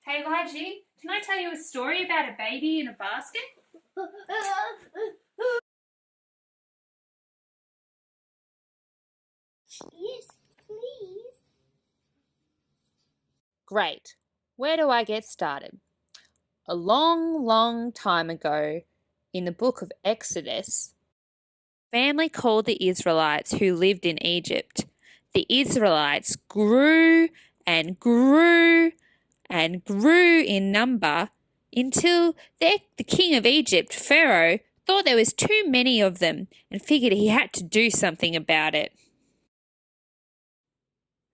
Hey, Lodgy, can I tell you a story about a baby in a basket? Yes, please. Great. Where do I get started? A long, long time ago, in the book of Exodus, a family called the Israelites who lived in Egypt. The Israelites grew and grew and grew in number until the king of Egypt, Pharaoh, thought there was too many of them and figured he had to do something about it.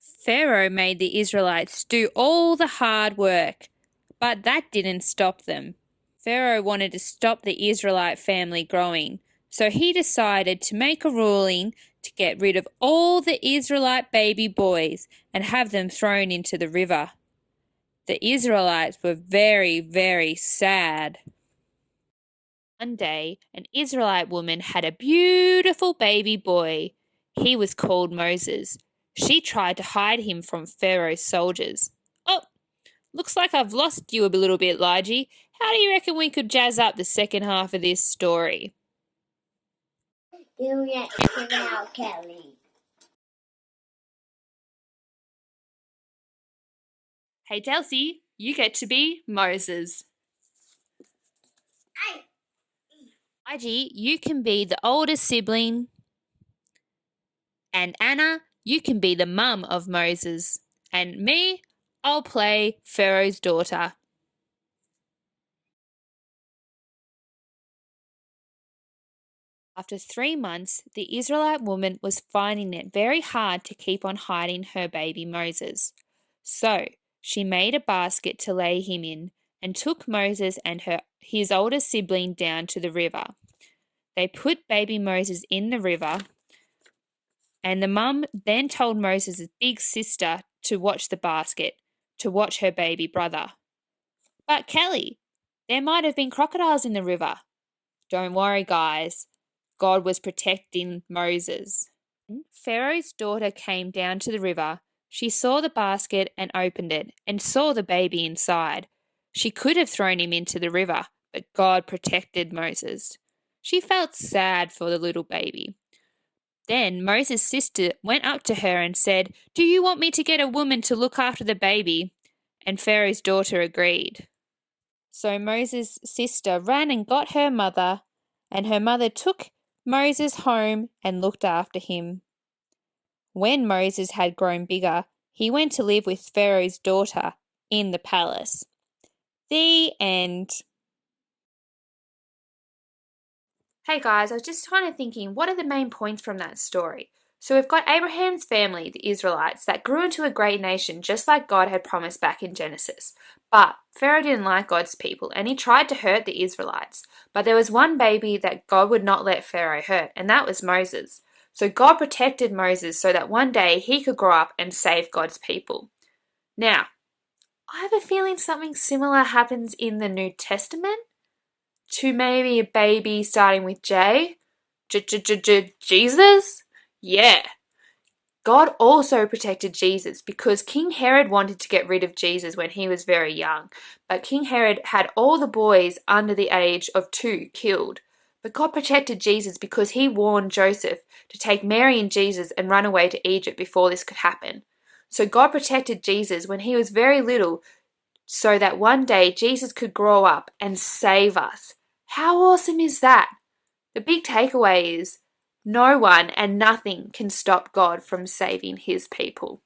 Pharaoh made the Israelites do all the hard work, but that didn't stop them. Pharaoh wanted to stop the Israelite family growing, so he decided to make a ruling to get rid of all the Israelite baby boys and have them thrown into the river. The Israelites were very, very sad. One day, an Israelite woman had a beautiful baby boy. He was called Moses. She tried to hide him from Pharaoh's soldiers. Oh, looks like I've lost you a little bit, Lige. How do you reckon we could jazz up the second half of this story? Do it now, Kellie. Hey, Delcy, you get to be Moses. Lige, you can be the older sibling. And Anna, you can be the mum of Moses. And me, I'll play Pharaoh's daughter. After 3 months, the Israelite woman was finding it very hard to keep on hiding her baby Moses. So she made a basket to lay him in and took Moses and his older sibling down to the river. They put baby Moses in the river, and the mum then told Moses' big sister to watch the basket, to watch her baby brother. But Kellie, there might have been crocodiles in the river. Don't worry, guys. God was protecting Moses. Pharaoh's daughter came down to the river. She saw the basket and opened it and saw the baby inside. She could have thrown him into the river, but God protected Moses. She felt sad for the little baby. Then Moses' sister went up to her and said, "Do you want me to get a woman to look after the baby?" And Pharaoh's daughter agreed. So Moses' sister ran and got her mother, and her mother took Moses home and looked after him. When Moses had grown bigger, he went to live with Pharaoh's daughter in the palace. The end. Hey guys, I was just kind of thinking, what are the main points from that story? So we've got Abraham's family, the Israelites, that grew into a great nation just like God had promised back in Genesis. But Pharaoh didn't like God's people and he tried to hurt the Israelites. But there was one baby that God would not let Pharaoh hurt, and that was Moses. So God protected Moses so that one day he could grow up and save God's people. Now, I have a feeling something similar happens in the New Testament to maybe a baby starting with J. Jesus? Yeah. God also protected Jesus because King Herod wanted to get rid of Jesus when he was very young. But King Herod had all the boys under the age of 2 killed. But God protected Jesus because he warned Joseph to take Mary and Jesus and run away to Egypt before this could happen. So God protected Jesus when he was very little so that one day Jesus could grow up and save us. How awesome is that? The big takeaway is no one and nothing can stop God from saving his people.